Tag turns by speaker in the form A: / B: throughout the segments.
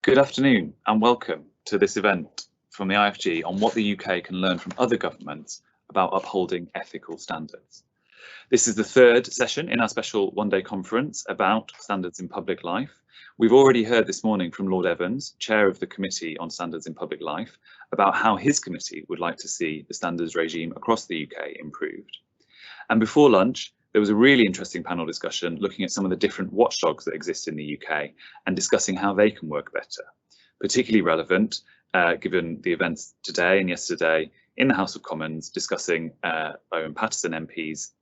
A: Good afternoon and welcome to this event from the IFG on what the UK can learn from other governments about upholding ethical standards. This is the third session in our special one-day conference about standards in public life. We've already heard this morning from Lord Evans, Chair of the Committee on Standards in Public Life, about how his committee would like to see the standards regime across the UK improved. And before lunch, there was a really interesting panel discussion looking at some of the different watchdogs that exist in the UK and discussing how they can work better. Particularly relevant, given the events today and yesterday in the House of Commons discussing Owen Paterson MP's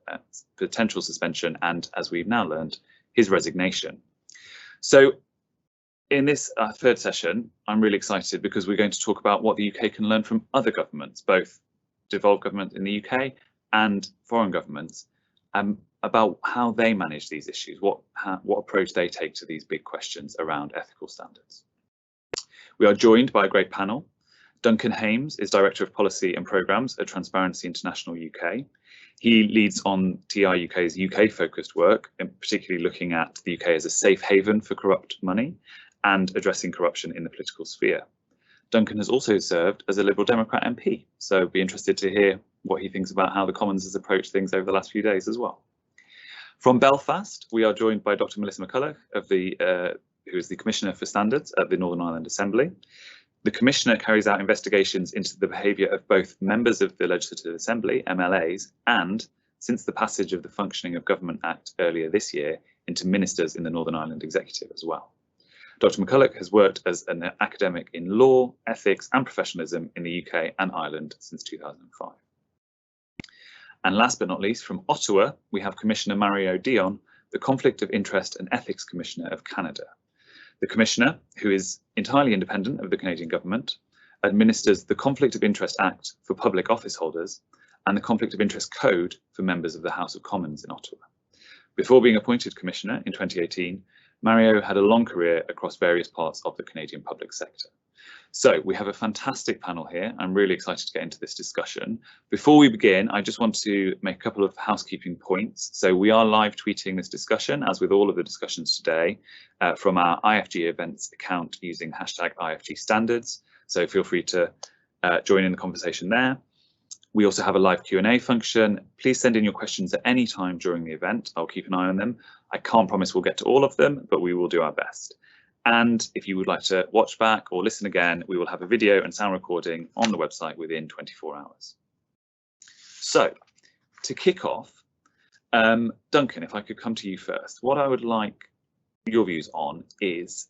A: potential suspension and, as we've now learned, his resignation. So in this third session, I'm really excited because we're going to talk about what the UK can learn from other governments, both devolved government in the UK and foreign governments, about how they manage these issues, what approach they take to these big questions around ethical standards. We are joined by a great panel. Duncan Hames is Director of Policy and Programmes at Transparency International UK. He leads on TI UK's UK-focused work, and particularly looking at the UK as a safe haven for corrupt money and addressing corruption in the political sphere. Duncan has also served as a Liberal Democrat MP, so be interested to hear what he thinks about how the Commons has approached things over the last few days as well. From Belfast, we are joined by Dr. Melissa McCullough, who is the Commissioner for Standards at the Northern Ireland Assembly. The Commissioner carries out investigations into the behaviour of both members of the Legislative Assembly, MLAs, and, since the passage of the Functioning of Government Act earlier this year, into ministers in the Northern Ireland Executive as well. Dr. McCullough has worked as an academic in law, ethics and professionalism in the UK and Ireland since 2005. And last but not least, from Ottawa, we have Commissioner Mario Dion, the Conflict of Interest and Ethics Commissioner of Canada. The Commissioner, who is entirely independent of the Canadian government, administers the Conflict of Interest Act for public office holders and the Conflict of Interest Code for members of the House of Commons in Ottawa. Before being appointed Commissioner in 2018, Mario had a long career across various parts of the Canadian public sector. So we have a fantastic panel here. I'm really excited to get into this discussion. Before we begin, I just want to make a couple of housekeeping points. So we are live tweeting this discussion, as with all of the discussions today, from our IFG events account using hashtag IFG standards. So feel free to join in the conversation there. We also have a live Q&A function. Please send in your questions at any time during the event. I'll keep an eye on them. I can't promise we'll get to all of them, but we will do our best. And if you would like to watch back or listen again, we will have a video and sound recording on the website within 24 hours. So to kick off, Duncan, if I could come to you first, what I would like your views on is,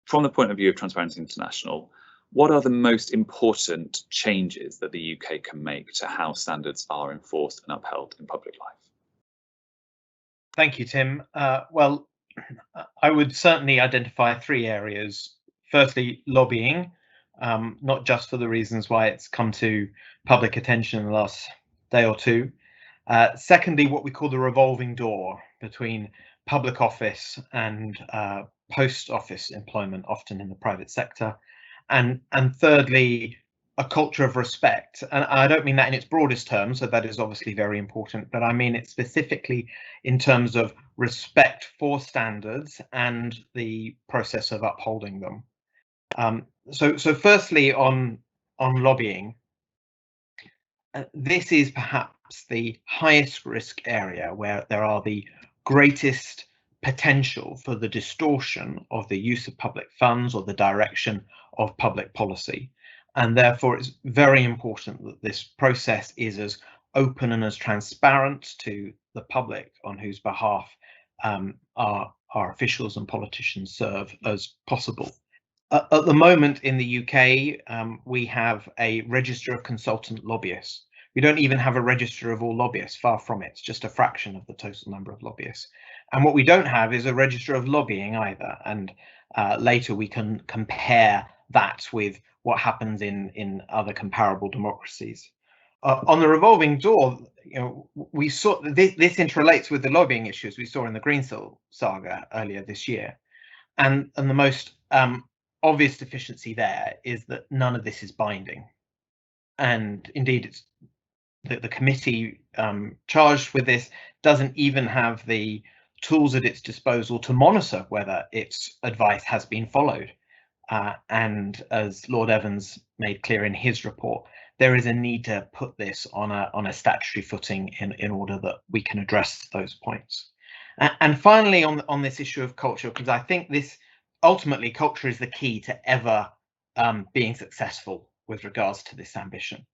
A: from the point of view of Transparency International, what are the most important changes that the UK can make to how standards are enforced and upheld in public life?
B: Thank you, Tim. Well, I would certainly identify three areas. Firstly, lobbying, not just for the reasons why it's come to public attention in the last day or two. Secondly, what we call the revolving door between public office and post office employment, often in the private sector. And thirdly, a culture of respect. And I don't mean that in its broadest terms, so that is obviously very important, but I mean it specifically in terms of respect for standards and the process of upholding them. So firstly, on lobbying, this is perhaps the highest risk area where there are the greatest potential for the distortion of the use of public funds or the direction of public policy. And therefore, it's very important that this process is as open and as transparent to the public on whose behalf our officials and politicians serve as possible. At the moment in the UK, we have a register of consultant lobbyists. We don't even have a register of all lobbyists, far from it. It's just a fraction of the total number of lobbyists. And what we don't have is a register of lobbying either. And later we can compare that with what happens in other comparable democracies. On the revolving door, we saw this interrelates with the lobbying issues we saw in the Greensill saga earlier this year, and the most obvious deficiency there is that none of this is binding, and indeed it's the committee charged with this doesn't even have the tools at its disposal to monitor whether its advice has been followed. And as Lord Evans made clear in his report, there is a need to put this on a statutory footing in order that we can address those points. And finally, on this issue of culture, because I think this ultimately culture is the key to ever being successful with regards to this ambition.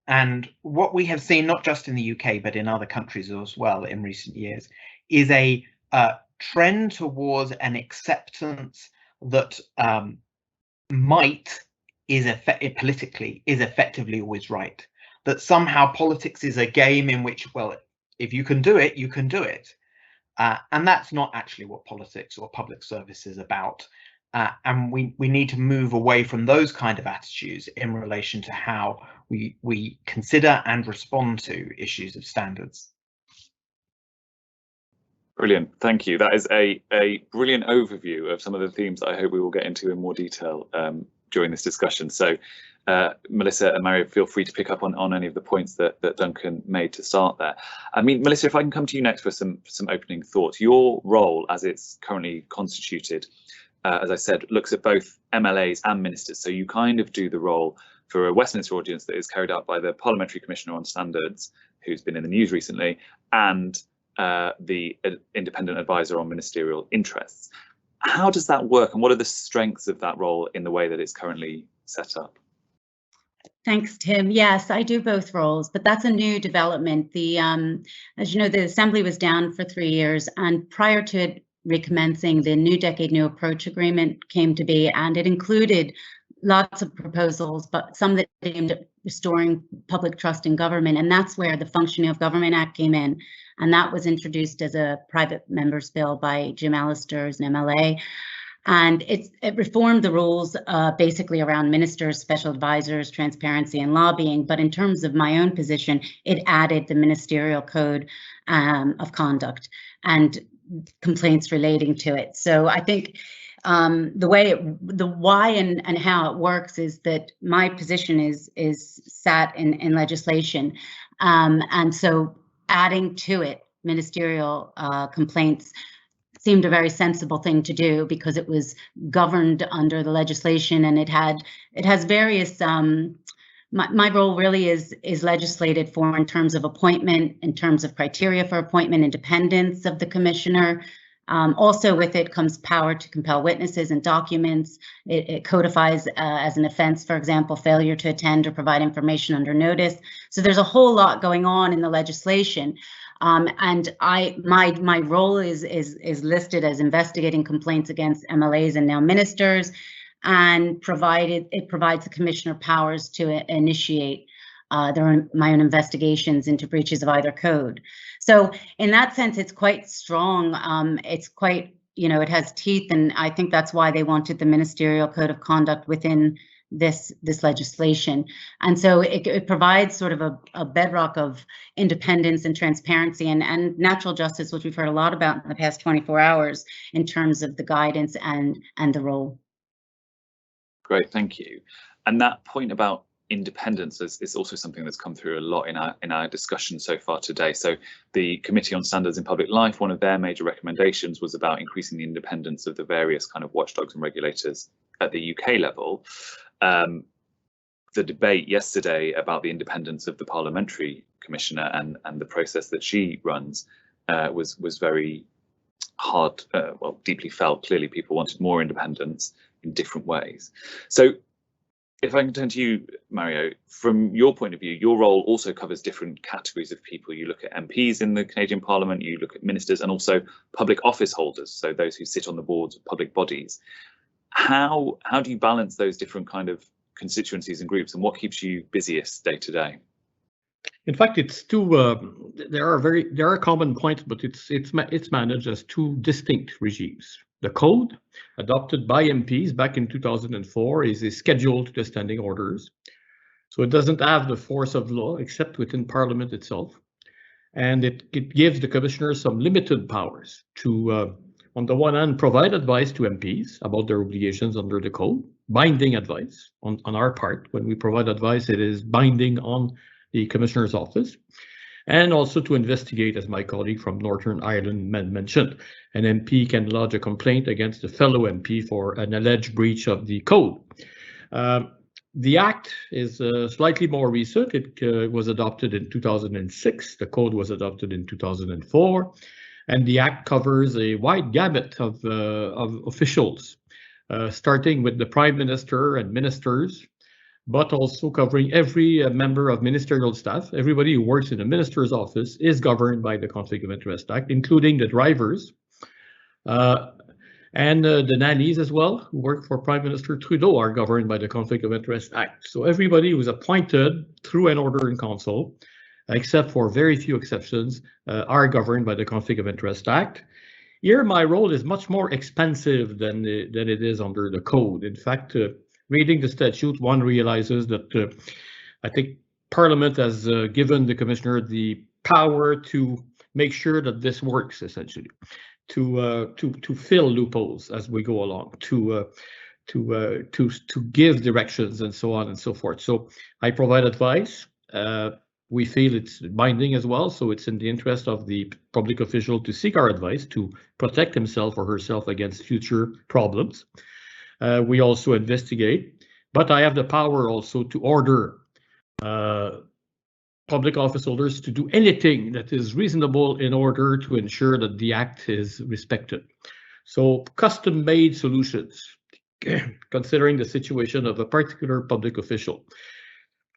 B: And what we have seen, not just in the UK, but in other countries as well in recent years, is a trend towards an acceptance that might politically is effectively always right. That somehow politics is a game in which, well, if you can do it, you can do it. And that's not actually what politics or public service is about. And we need to move away from those kind of attitudes in relation to how we consider and respond to issues of standards.
A: Brilliant, thank you. That is a brilliant overview of some of the themes that I hope we will get into in more detail during this discussion. So Melissa and Mario, feel free to pick up on any of the points that Duncan made to start there. I mean, Melissa, if I can come to you next for some opening thoughts. Your role as it's currently constituted, as I said, looks at both MLAs and ministers. So you kind of do the role for a Westminster audience that is carried out by the Parliamentary Commissioner on Standards, who's been in the news recently, and the independent advisor on ministerial interests. How does that work, and what are the strengths of that role in the way that it's currently set up?
C: Thanks, Tim. Yes, I do both roles, but that's a new development. The as you know, the Assembly was down for 3 years, and prior to it recommencing, the New Decade New Approach Agreement came to be, and it included lots of proposals, but some that aimed at restoring public trust in government, and that's where the Functioning of Government Act came in, and that was introduced as a private member's bill by Jim Allister as an MLA. And it reformed the rules basically around ministers, special advisors, transparency and lobbying. But in terms of my own position, it added the ministerial code of conduct and complaints relating to it. So I think the why and how it works is that my position is sat in legislation. And so adding to it ministerial complaints seemed a very sensible thing to do because it was governed under the legislation, and it has various my role really is legislated for in terms of appointment, in terms of criteria for appointment, independence of the commissioner. Also with it comes power to compel witnesses and documents. It codifies as an offense, for example, failure to attend or provide information under notice. So there's a whole lot going on in the legislation. And my role is listed as investigating complaints against MLAs and now ministers, and it provides the commissioner powers to initiate my own investigations into breaches of either code. So in that sense, it's quite strong. It's quite, it has teeth, and I think that's why they wanted the ministerial code of conduct within this legislation. And so it provides sort of a bedrock of independence and transparency and natural justice, which we've heard a lot about in the past 24 hours in terms of the guidance and the role.
A: Great, thank you. And that point about independence is also something that's come through a lot in our discussion so far today. So the Committee on Standards in Public Life, one of their major recommendations was about increasing the independence of the various kind of watchdogs and regulators at the UK level. The debate yesterday about the independence of the Parliamentary Commissioner and the process that she runs was very hard, deeply felt. Clearly people wanted more independence in different ways. So if I can turn to you, Mario, from your point of view, your role also covers different categories of people. You look at MPs in the Canadian Parliament, you look at ministers, and also public office holders, so those who sit on the boards of public bodies. How do you balance those different kind of constituencies and groups, and what keeps you busiest day to day?
D: In fact, it's two. There are common points, but it's managed as two distinct regimes. The code, adopted by MPs back in 2004, is scheduled to the standing orders, so it doesn't have the force of law except within Parliament itself, and it gives the commissioners some limited powers to, on the one hand, provide advice to MPs about their obligations under the code, binding advice on our part. When we provide advice, it is binding on the Commissioner's office. and also to investigate, as my colleague from Northern Ireland mentioned. An MP can lodge a complaint against a fellow MP for an alleged breach of the code. The Act is slightly more recent. It was adopted in 2006. The code was adopted in 2004. And the Act covers a wide gamut of officials, starting with the Prime Minister and ministers, but also covering every member of ministerial staff. Everybody who works in a minister's office is governed by the Conflict of Interest Act, including the drivers and the nannies as well, who work for Prime Minister Trudeau, are governed by the Conflict of Interest Act. So everybody who is appointed through an order in council, except for very few exceptions, are governed by the Conflict of Interest Act. Here, my role is much more expansive than it is under the code. In fact, reading the statute, one realizes that I think Parliament has given the Commissioner the power to make sure that this works, essentially, to fill loopholes as we go along, to give directions and so on and so forth. So I provide advice. We feel it's binding as well, so it's in the interest of the public official to seek our advice to protect himself or herself against future problems. We also investigate, but I have the power also to order public office holders to do anything that is reasonable in order to ensure that the Act is respected. So custom-made solutions, considering the situation of a particular public official.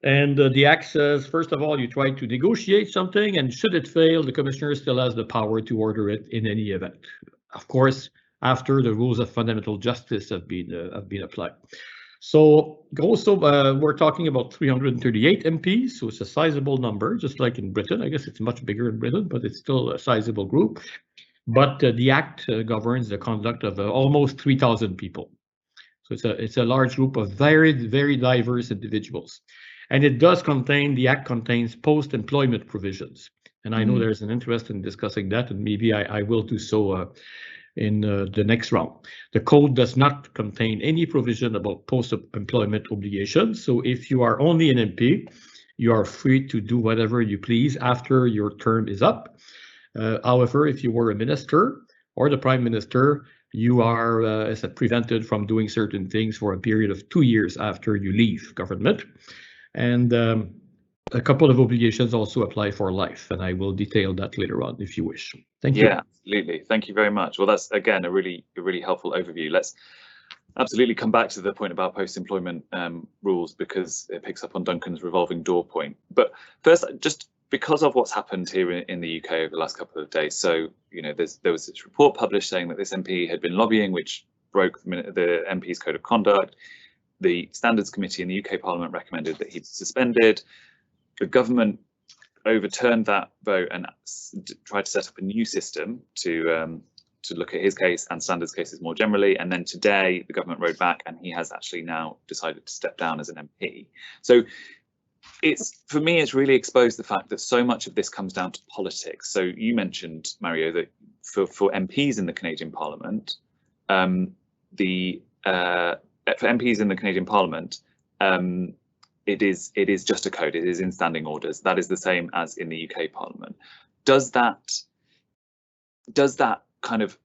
D: And the Act says, first of all, you try to negotiate something, and should it fail, the Commissioner still has the power to order it in any event. Of course, after the rules of fundamental justice have been applied. So also, we're talking about 338 MPs, so it's a sizable number, just like in Britain. I guess it's much bigger in Britain, but it's still a sizable group. But the Act governs the conduct of almost 3,000 people. So it's a large group of very, very diverse individuals. And it does contain, the Act contains post-employment provisions. And I know there's an interest in discussing that, and maybe I will do so in the next round. The code does not contain any provision about post-employment obligations. So if you are only an MP, you are free to do whatever you please after your term is up. However, if you were a minister or the Prime Minister, you are prevented from doing certain things for a period of 2 years after you leave government. And a couple of obligations also apply for life, and I will detail that later on if you wish. Thank you.
A: Yeah, absolutely. Thank you very much. Well, that's again a really helpful overview. Let's absolutely come back to the point about post-employment rules, because it picks up on Duncan's revolving door point. But first, just because of what's happened here in the UK over the last couple of days. So, you know, there was this report published saying that this MP had been lobbying, which broke the MP's code of conduct. The Standards Committee in the UK Parliament recommended that he'd suspended. The government overturned that vote and tried to set up a new system to look at his case and Standards cases more generally. And then today the government wrote back, and he has actually now decided to step down as an MP. So for me, it's really exposed the fact that so much of this comes down to politics. So you mentioned, Mario, that for MPs in the Canadian Parliament, for MPs in the Canadian Parliament, it is just a code. It is in standing orders. That is the same as in the UK Parliament. Does that kind of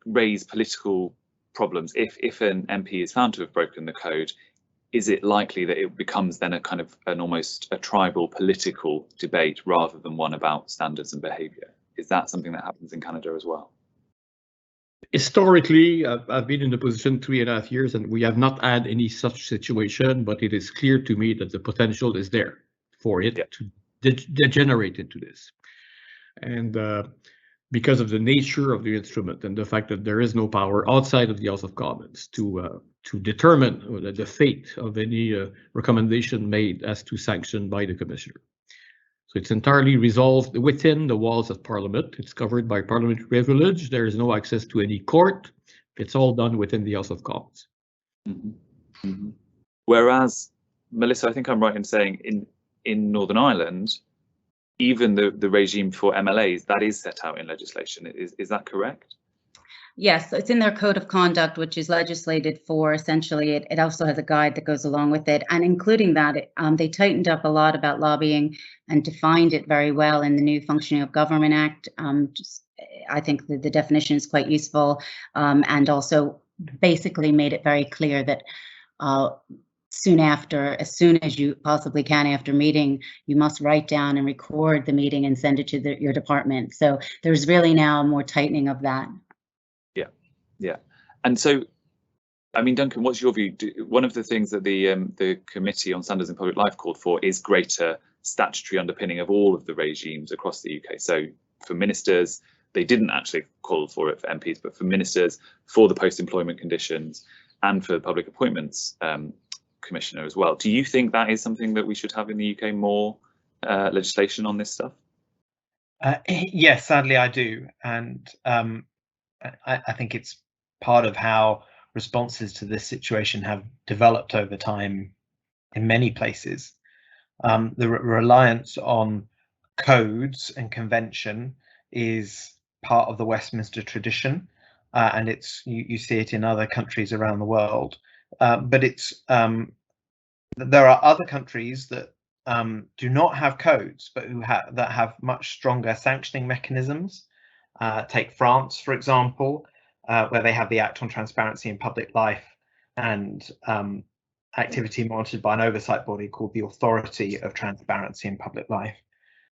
A: raise political problems if an MP is found to have broken the code? Is it likely that it becomes then an almost a tribal political debate rather than one about standards and behaviour? Is that something that happens in Canada as well?
D: Historically, I've been in the position 3.5 years, and we have not had any such situation, but it is clear to me that the potential is there for it to degenerate into this. And because of the nature of the instrument and the fact that there is no power outside of the House of Commons to determine the fate of any recommendation made as to sanction by the Commissioner. So it's entirely resolved within the walls of Parliament. It's covered by parliamentary privilege. There is no access to any court. It's all done within the House of Commons.
A: Mm-hmm. Mm-hmm. Whereas, Melissa, I think I'm right in saying in Northern Ireland, even the regime for MLAs, that is set out in legislation. Is that correct?
C: Yes, it's in their code of conduct, which is legislated for. Essentially, it also has a guide that goes along with it, and including that, they tightened up a lot about lobbying and defined it very well in the new Functioning of Government Act. I think the definition is quite useful, and also basically made it very clear that as soon as you possibly can after meeting, you must write down and record the meeting and send it to your department. So there's really now more tightening of that.
A: Yeah, and so, I mean, Duncan, what's your view? One of the things that the Committee on Standards in Public Life called for is greater statutory underpinning of all of the regimes across the UK. So for ministers, they didn't actually call for it for MPs, but for ministers, for the post-employment conditions, and for the Public Appointments Commissioner as well. Do you think that is something that we should have in the UK, more legislation on this stuff?
B: Yes, sadly I do, and I think it's part of how responses to this situation have developed over time in many places. The reliance on codes and convention is part of the Westminster tradition, and you see it in other countries around the world. But there are other countries that do not have codes, but that have much stronger sanctioning mechanisms. Take France, for example, where they have the Act on Transparency in Public Life and activity monitored by an oversight body called the Authority of Transparency in Public Life.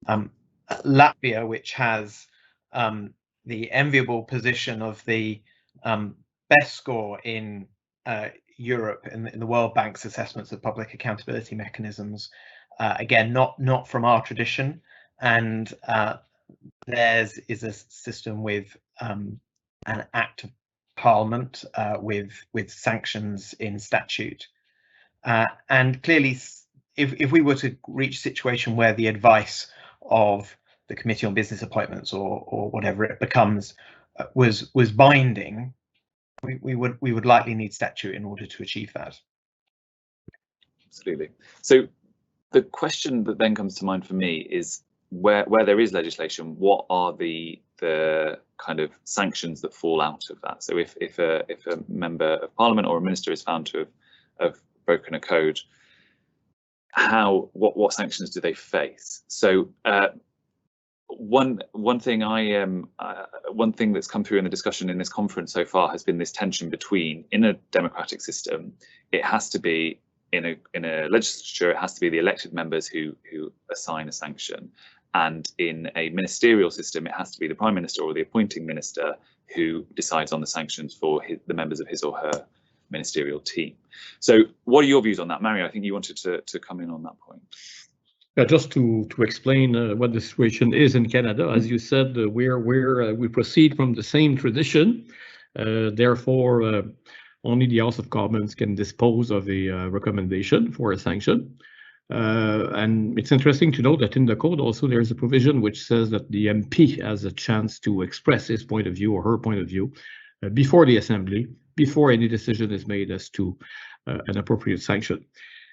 B: Latvia, which has the enviable position of the best score in Europe in the World Bank's assessments of public accountability mechanisms, again, not from our tradition, and theirs is a system with an Act of Parliament with sanctions in statute, and clearly, if we were to reach a situation where the advice of the Committee on Business Appointments or whatever it becomes was binding, we would likely need statute in order to achieve that.
A: Absolutely. So the question that then comes to mind for me is, where there is legislation, what are the kind of sanctions that fall out of that? So if a member of Parliament or a minister is found to have broken a code, what sanctions do they face? So one thing that's come through in the discussion in this conference so far has been this tension between, in a democratic system, it has to be in a legislature, it has to be the elected members who assign a sanction. And in a ministerial system, it has to be the Prime Minister or the appointing minister who decides on the sanctions for the members of his or her ministerial team. So what are your views on that? Mario, I think you wanted to come in on that point.
D: Yeah, just to explain what the situation is in Canada, as you said, we proceed from the same tradition. Therefore, only the House of Commons can dispose of a recommendation for a sanction. And it's interesting to note that in the code also there's a provision which says that the MP has a chance to express his point of view or her point of view before the Assembly, before any decision is made as to an appropriate sanction.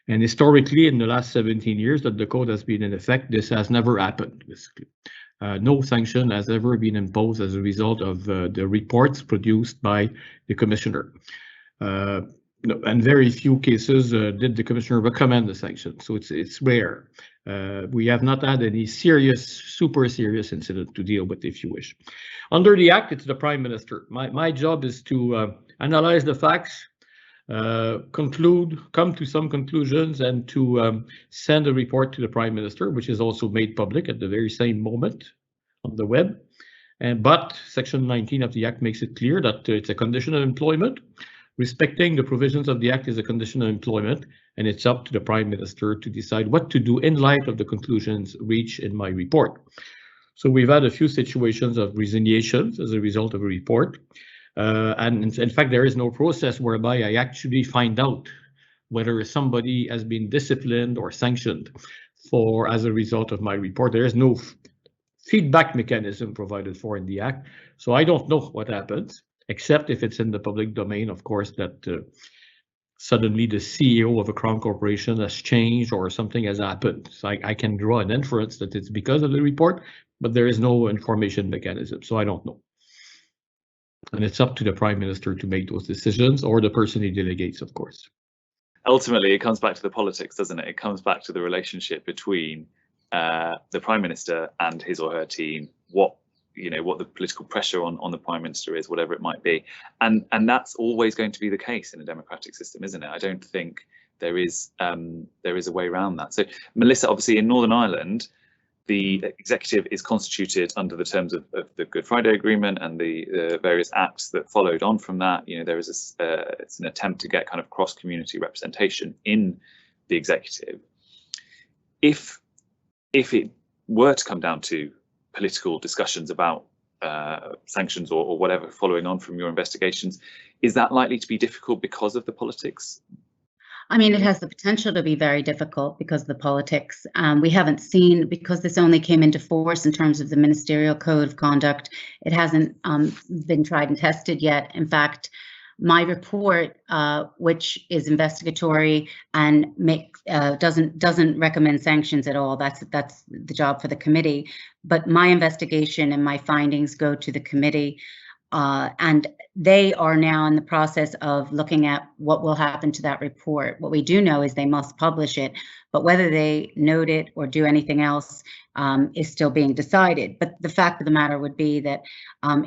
D: And historically, in the last 17 years that the code has been in effect, this has never happened, basically. No sanction has ever been imposed as a result of the reports produced by the Commissioner. And very few cases did the Commissioner recommend the sanction, so it's rare. We have not had any super serious incident to deal with, if you wish. Under the Act, it's the Prime Minister. My job is to analyze the facts, come to some conclusions, and to send a report to the Prime Minister, which is also made public at the very same moment on the web. But Section 19 of the Act makes it clear that it's a condition of employment. Respecting the provisions of the Act is a condition of employment, and it's up to the Prime Minister to decide what to do in light of the conclusions reached in my report. So we've had a few situations of resignations as a result of a report. And in fact, there is no process whereby I actually find out whether somebody has been disciplined or sanctioned as a result of my report. There is no feedback mechanism provided for in the Act. So I don't know what happens, except if it's in the public domain, of course, that suddenly the CEO of a Crown corporation has changed or something has happened. So I can draw an inference that it's because of the report, but there is no information mechanism, so I don't know. And it's up to the Prime Minister to make those decisions, or the person he delegates, of course.
A: Ultimately, it comes back to the politics, doesn't it? It comes back to the relationship between the Prime Minister and his or her team, what the political pressure on the Prime Minister is, whatever it might be. And that's always going to be the case in a democratic system, isn't it? I don't think there is a way around that. So, Melissa, obviously in Northern Ireland, the executive is constituted under the terms of the Good Friday Agreement and the various acts that followed on from that. There is it's an attempt to get kind of cross-community representation in the executive. If it were to come down to political discussions about sanctions or whatever following on from your investigations, is that likely to be difficult because of the politics?
C: I mean, it has the potential to be very difficult because of the politics. We haven't seen, because this only came into force in terms of the Ministerial Code of Conduct, it hasn't been tried and tested yet. In fact, my report, which is investigatory and doesn't recommend sanctions at all. That's the job for the committee. But my investigation and my findings go to the committee. And they are now in the process of looking at what will happen to that report. What we do know is they must publish it, but whether they note it or do anything else is still being decided. But the fact of the matter would be that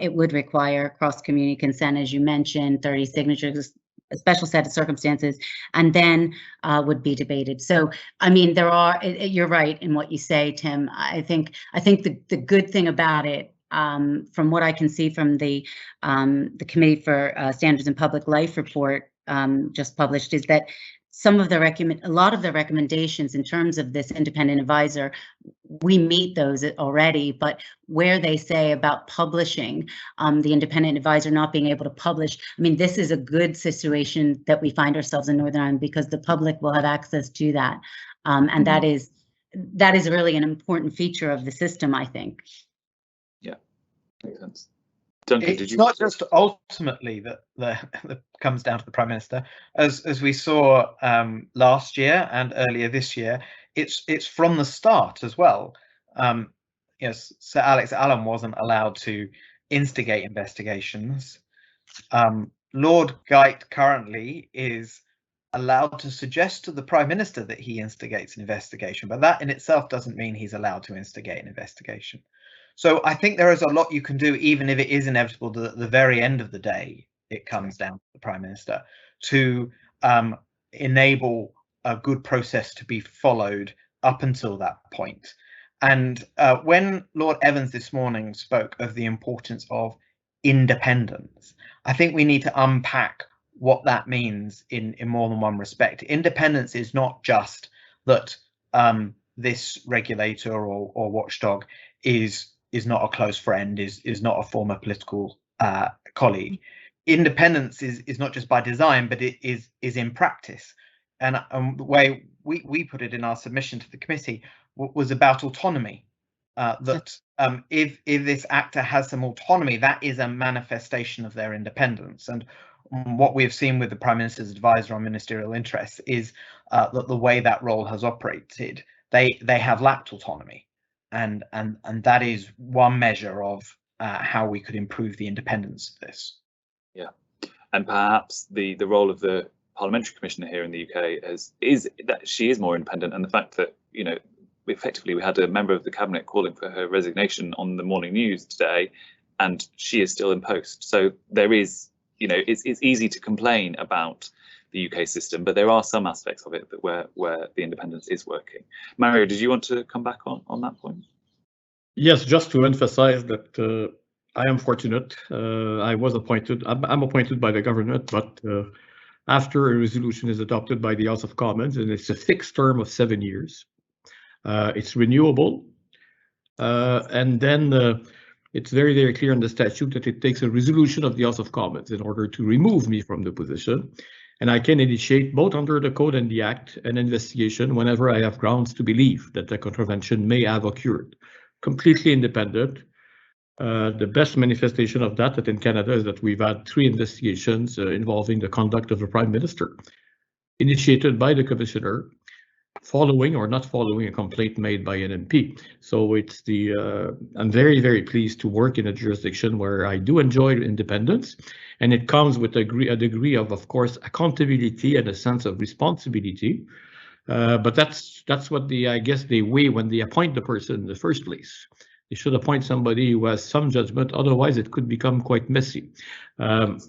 C: it would require cross-community consent, as you mentioned, 30 signatures, a special set of circumstances, and then would be debated. So, I mean, you're right in what you say, Tim. I think the good thing about it, from what I can see from the Committee for Standards in Public Life report just published, is that a lot of the recommendations in terms of this independent advisor, we meet those already, but where they say about publishing, the independent advisor not being able to publish, I mean, this is a good situation that we find ourselves in Northern Ireland because the public will have access to that, and that is really an important feature of the system, I think.
A: Yeah, makes sense. Duncan,
B: it's not just ultimately that comes down to the Prime Minister, as we saw last year and earlier this year. It's from the start as well. Yes, Sir Alex Allen wasn't allowed to instigate investigations. Lord Geit currently is allowed to suggest to the Prime Minister that he instigates an investigation, but that in itself doesn't mean he's allowed to instigate an investigation. So I think there is a lot you can do, even if it is inevitable that at the very end of the day, it comes down to the Prime Minister, to enable a good process to be followed up until that point. And when Lord Evans this morning spoke of the importance of independence, I think we need to unpack what that means in more than one respect. Independence is not just that this regulator or watchdog is not a close friend, is not a former political colleague. Independence is not just by design, but it is in practice. And the way we put it in our submission to the committee was about autonomy. That if this actor has some autonomy, that is a manifestation of their independence. And what we have seen with the Prime Minister's advisor on ministerial interests is that the way that role has operated, they have lacked autonomy. And that is one measure of how we could improve the independence of this.
A: Yeah, and perhaps the role of the parliamentary commissioner here in the UK is that she is more independent, and the fact that effectively we had a member of the cabinet calling for her resignation on the morning news today, and she is still in post. So there is, it's easy to complain about the UK system, but there are some aspects of it that where the independence is working. Mario, did you want to come back on that point? Yes,
D: just to emphasize that I am fortunate. I was appointed. I'm appointed by the government, but after a resolution is adopted by the House of Commons, and it's a fixed term of 7 years, it's renewable, and then it's very, very clear in the statute that it takes a resolution of the House of Commons in order to remove me from the position. And I can initiate, both under the Code and the Act, an investigation whenever I have grounds to believe that the contravention may have occurred. Completely independent. The best manifestation of that in Canada is that we've had 3 investigations involving the conduct of the Prime Minister, initiated by the Commissioner, following or not following a complaint made by an MP. So it's I'm very, very pleased to work in a jurisdiction where I do enjoy independence, and it comes with a degree of course, accountability and a sense of responsibility. But that's what I guess they weigh when they appoint the person in the first place. They should appoint somebody who has some judgment, otherwise it could become quite messy. The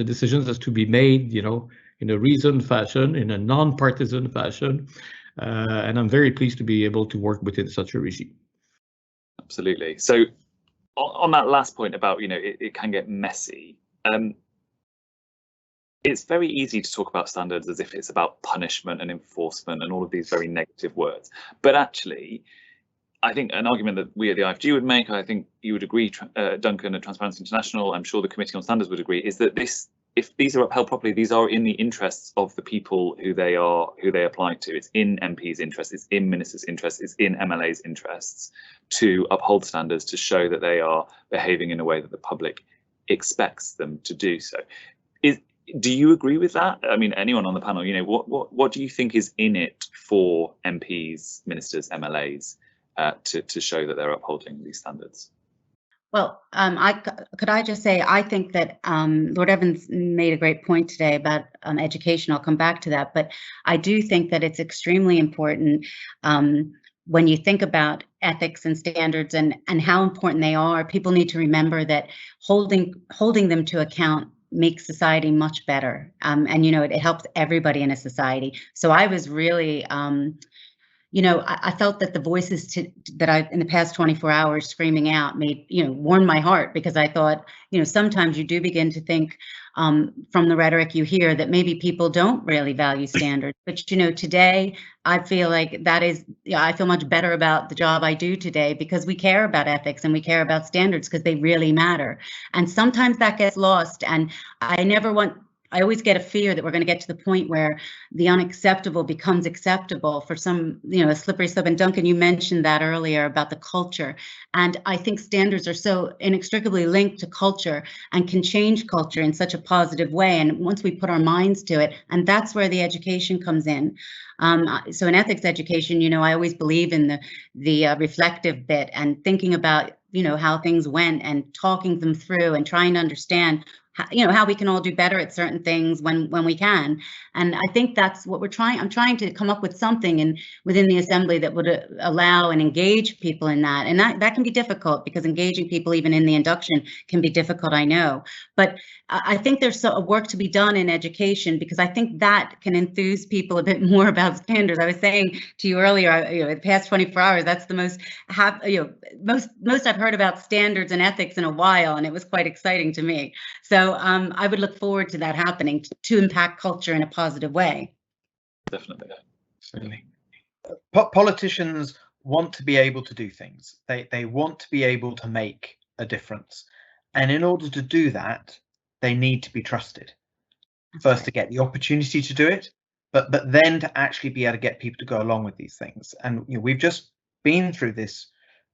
D: decisions has to be made, in a reasoned fashion, in a non-partisan fashion, and I'm very pleased to be able to work within such a regime.
A: Absolutely. So on that last point about, it can get messy, it's very easy to talk about standards as if it's about punishment and enforcement and all of these very negative words. But actually, I think an argument that we at the IFG would make, I think you would agree, Duncan at Transparency International, I'm sure the Committee on Standards would agree, is that if these are upheld properly, these are in the interests of the people who they apply to. It's in MPs' interests, it's in ministers' interests, it's in MLAs' interests to uphold standards, to show that they are behaving in a way that the public expects them to do so. Do you agree with that? I mean, anyone on the panel, what do you think is in it for MPs, ministers, MLAs to show that they're upholding these standards?
C: Well, could I just say, I think that Lord Evans made a great point today about education. I'll come back to that, but I do think that it's extremely important when you think about ethics and standards and how important they are. People need to remember that holding them to account makes society much better, and it helps everybody in a society. So I was really I felt that the voices that I in the past 24 hours screaming out made warmed my heart, because I thought sometimes you do begin to think from the rhetoric you hear that maybe people don't really value standards. But today I feel like I feel much better about the job I do today, because we care about ethics and we care about standards because they really matter. And sometimes that gets lost, and I always get a fear that we're going to get to the point where the unacceptable becomes acceptable for some, a slippery slope. And Duncan, you mentioned that earlier about the culture. And I think standards are so inextricably linked to culture and can change culture in such a positive way. And once we put our minds to it, and that's where the education comes in. So in ethics education, I always believe in the reflective bit and thinking about, how things went and talking them through and trying to understand how we can all do better at certain things when we can. And I think that's what I'm trying to come up with something within the assembly that would allow and engage people in that. And that can be difficult, because engaging people even in the induction can be difficult, I know. But I think there's a work to be done in education, because I think that can enthuse people a bit more about standards. I was saying to you earlier, the past 24 hours, that's the most I've heard about standards and ethics in a while, and it was quite exciting to me. So I would look forward to that happening to impact culture in a positive way.
A: Definitely.
B: Certainly. Politicians want to be able to do things. They want to be able to make a difference. And in order to do that, they need to be trusted. First, to get the opportunity to do it, but then to actually be able to get people to go along with these things. And we've just been through this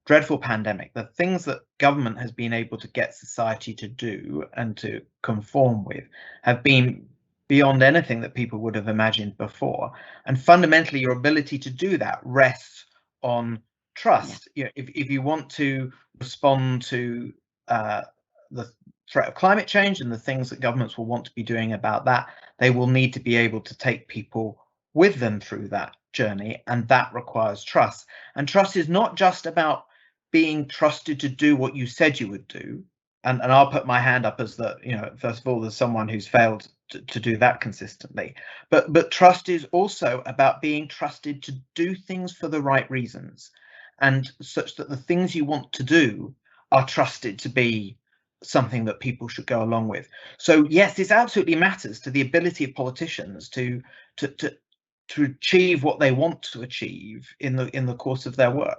B: dreadful pandemic. The things that government has been able to get society to do and to conform with have been beyond anything that people would have imagined before. And fundamentally, your ability to do that rests on trust. Yeah. If you want to respond to the threat of climate change and the things that governments will want to be doing about that, they will need to be able to take people with them through that journey, and that requires trust. And trust is not just about being trusted to do what you said you would do. And I'll put my hand up as first of all, there's someone who's failed to do that consistently. But trust is also about being trusted to do things for the right reasons, and such that the things you want to do are trusted to be something that people should go along with. So yes, this absolutely matters to the ability of politicians to achieve what they want to achieve in the course of their work.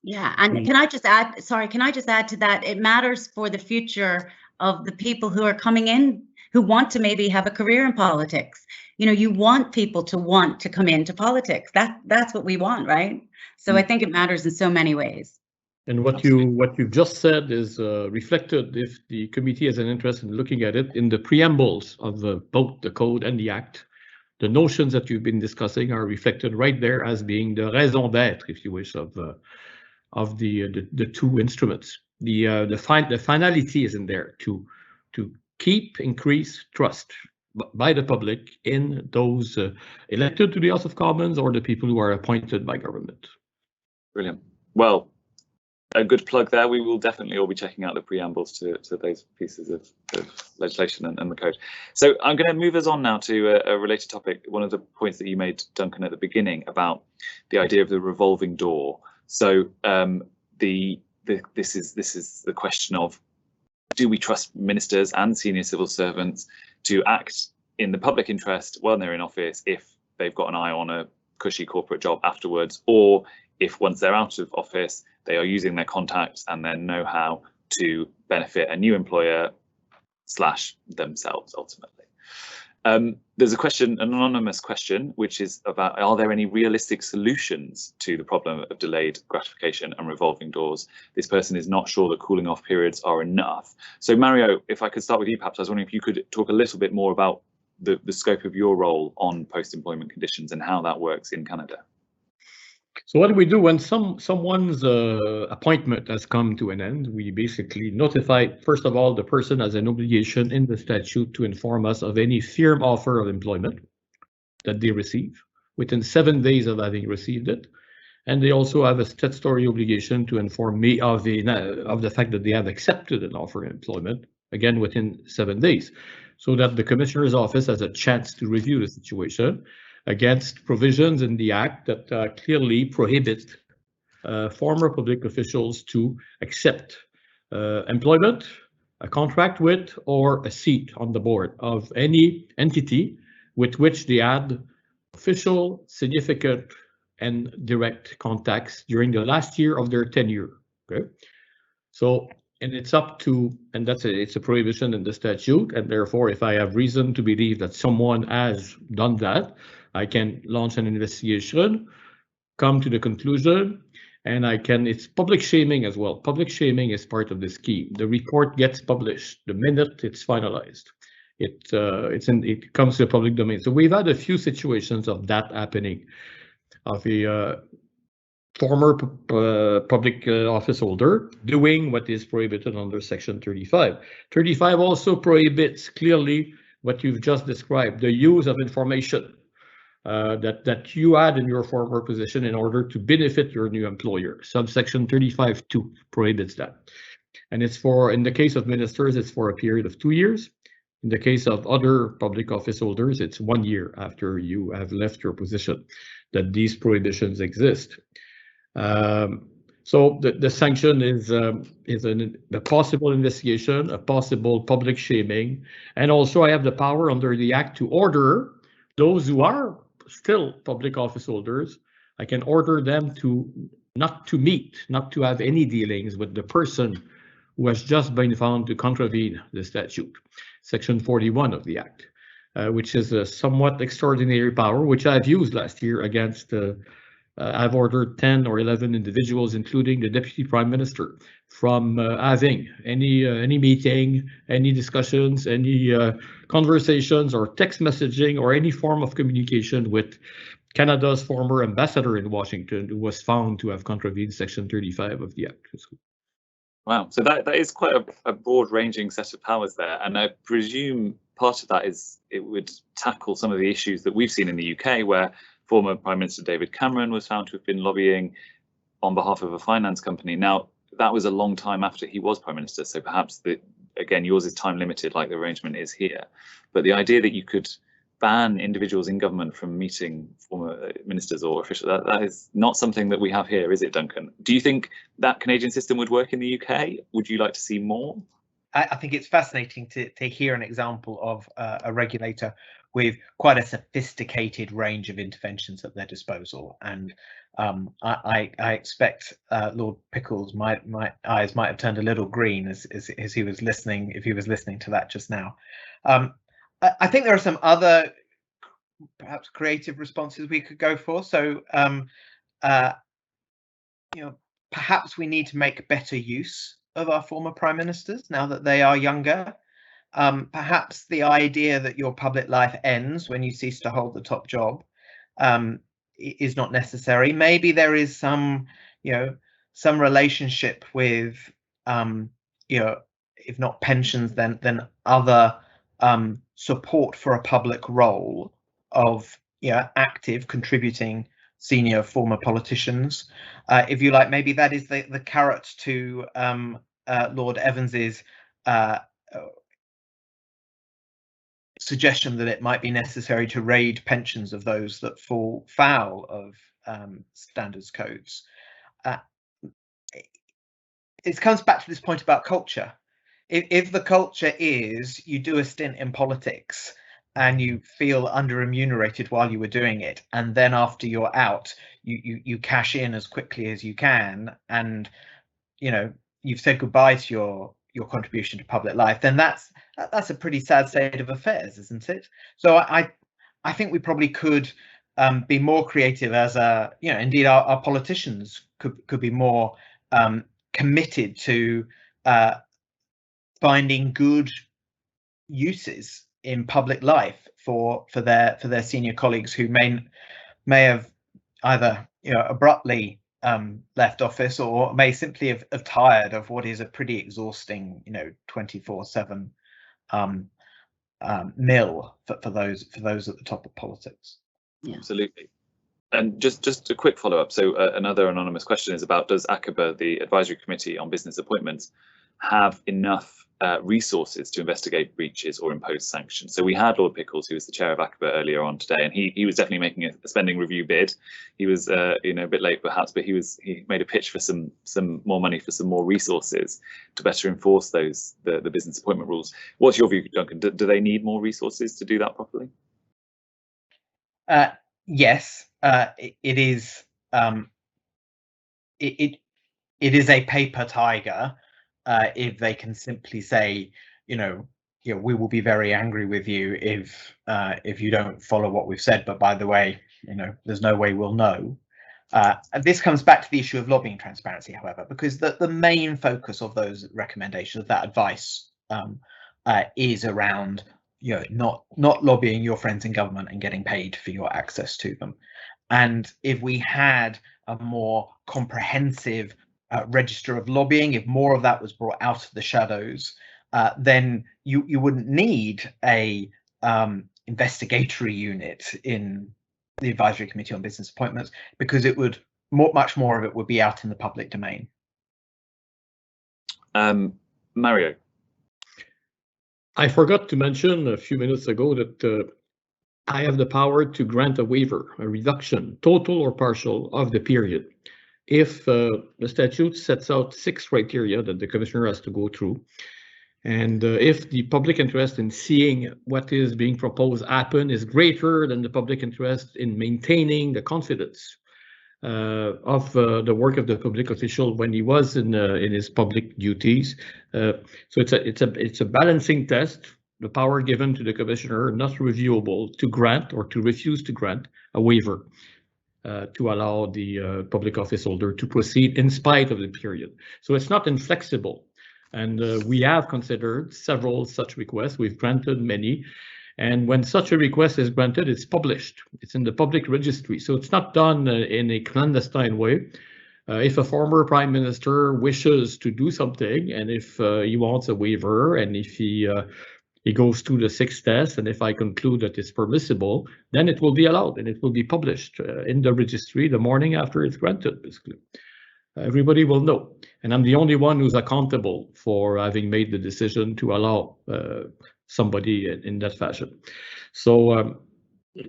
C: Yeah, and can I just add to that? It matters for the future of the people who are coming in, who want to maybe have a career in politics. You want people to want to come into politics. That's what we want, right? So I think it matters in so many ways.
D: And what you just said is reflected, if the committee has an interest in looking at it, in the preambles of both the code and the act. the notions that you've been discussing are reflected right there as being the raison d'être, if you wish, of the two instruments. The finality is in there to keep increased trust by the public in those elected to the House of Commons or the people who are appointed by government.
A: Brilliant. Well, a good plug there. We will definitely all be checking out the preambles to those pieces of legislation and the code. So I'm going to move us on now to a related topic. One of the points that you made, Duncan, at the beginning about the idea of the revolving door. So this is the question of, do we trust ministers and senior civil servants to act in the public interest when they're in office if they've got an eye on a cushy corporate job afterwards, or if once they're out of office, they are using their contacts and their know-how to benefit a new employer / themselves ultimately. There's a question, an anonymous question, which is about, are there any realistic solutions to the problem of delayed gratification and revolving doors? This person is not sure that cooling off periods are enough. So Mario, if I could start with you, perhaps I was wondering if you could talk a little bit more about the scope of your role on post-employment conditions and how that works in Canada.
D: So what do we do when someone's appointment has come to an end? We basically notify, first of all, the person has an obligation in the statute to inform us of any firm offer of employment that they receive within 7 days of having received it. And they also have a statutory obligation to inform me of the fact that they have accepted an offer of employment, again, within 7 days, so that the Commissioner's office has a chance to review the situation against provisions in the Act that clearly prohibit former public officials to accept employment, a contract with, or a seat on the board of any entity with which they had official, significant, and direct contacts during the last year of their tenure. Okay, so and it's up to, and it's a prohibition in the statute, and therefore, if I have reason to believe that someone has done that, I can launch an investigation, come to the conclusion, and it's public shaming as well. Public shaming is part of the scheme. The report gets published the minute it's finalized. It comes to the public domain. So we've had a few situations of that happening, of a former public office holder doing what is prohibited under Section 35. 35 also prohibits clearly what you've just described, the use of information that you had in your former position in order to benefit your new employer. Subsection 35(2) prohibits that. And it's for, in the case of ministers, it's for a period of 2 years. In the case of other public office holders, it's 1 year after you have left your position that these prohibitions exist. So the sanction is a possible investigation, a possible public shaming, and also I have the power under the Act to order those who are still public office holders. I can order them not to meet, not to have any dealings with the person who has just been found to contravene the statute, Section 41 of the Act, which is a somewhat extraordinary power, which I've used last year against I've ordered 10 or 11 individuals, including the Deputy Prime Minister, from having any meeting, any discussions, any conversations or text messaging or any form of communication with Canada's former ambassador in Washington, who was found to have contravened Section 35 of the Act.
A: Wow, so that is quite a broad-ranging set of powers there, and I presume part of that is it would tackle some of the issues that we've seen in the UK, where former Prime Minister David Cameron was found to have been lobbying on behalf of a finance company. Now, that was a long time after he was Prime Minister, so perhaps, again, yours is time limited like the arrangement is here. But the idea that you could ban individuals in government from meeting former ministers or officials, that is not something that we have here, is it, Duncan? Do you think that Canadian system would work in the UK? Would you like to see more?
B: I think it's fascinating to hear an example of a regulator with quite a sophisticated range of interventions at their disposal, and I expect Lord Pickles, my eyes might have turned a little green as he was listening, if he was listening to that just now. I think there are some other perhaps creative responses we could go for. So perhaps we need to make better use of our former prime ministers now that they are younger. perhaps the idea that your public life ends when you cease to hold the top job is not necessary. Maybe there is some, some relationship with, if not pensions, then other support for a public role of, active, contributing senior former politicians. If you like, maybe that is the carrot to Lord Evans's suggestion that it might be necessary to raid pensions of those that fall foul of standards codes. It comes back to this point about culture. If the culture is you do a stint in politics and you feel under remunerated while you were doing it, and then after you're out, you cash in as quickly as you can, and you've said goodbye to your contribution to public life, then that's a pretty sad state of affairs, isn't it? So I think we probably could be more creative as indeed our politicians could be more committed to finding good uses in public life for their senior colleagues who may have either abruptly left office, or may simply have tired of what is a pretty exhausting 24/7 mill for those at the top of politics.
A: Yeah. Absolutely. And just a quick follow-up. So another anonymous question is about, does ACABA, the Advisory Committee on Business Appointments, have enough resources to investigate breaches or impose sanctions? So we had Lord Pickles, who was the chair of ACABA earlier on today, and he was definitely making a spending review bid. He was a bit late perhaps, but he made a pitch for some more money, for some more resources to better enforce the business appointment rules. What's your view, Duncan? Do they need more resources to do that properly?
B: Yes, it is. It is a paper tiger. If they can simply say, we will be very angry with you if you don't follow what we've said, but by the way, there's no way we'll know. And this comes back to the issue of lobbying transparency, however, because the main focus of those recommendations, of that advice, is around not lobbying your friends in government and getting paid for your access to them. And if we had a more comprehensive register of lobbying, if more of that was brought out of the shadows, then you wouldn't need a investigatory unit in the Advisory Committee on Business Appointments, because it would much more of it would be out in the public domain.
A: Mario.
D: I forgot to mention a few minutes ago that I have the power to grant a waiver, a reduction, total or partial, of the period, if the statute sets out 6 criteria that the commissioner has to go through, and if the public interest in seeing what is being proposed happen is greater than the public interest in maintaining the confidence of the work of the public official when he was in his public duties. So it's a balancing test. The power given to the commissioner, not reviewable, to grant or to refuse to grant a waiver to allow the public office holder to proceed in spite of the period. So it's not inflexible. And we have considered several such requests. We've granted many. And when such a request is granted, it's published. It's in the public registry. So it's not done in a clandestine way. If a former prime minister wishes to do something, and if he wants a waiver, and if he goes through the 6 tests, and if I conclude that it's permissible, then it will be allowed, and it will be published in the registry the morning after it's granted, basically. Everybody will know. And I'm the only one who's accountable for having made the decision to allow somebody in that fashion. So,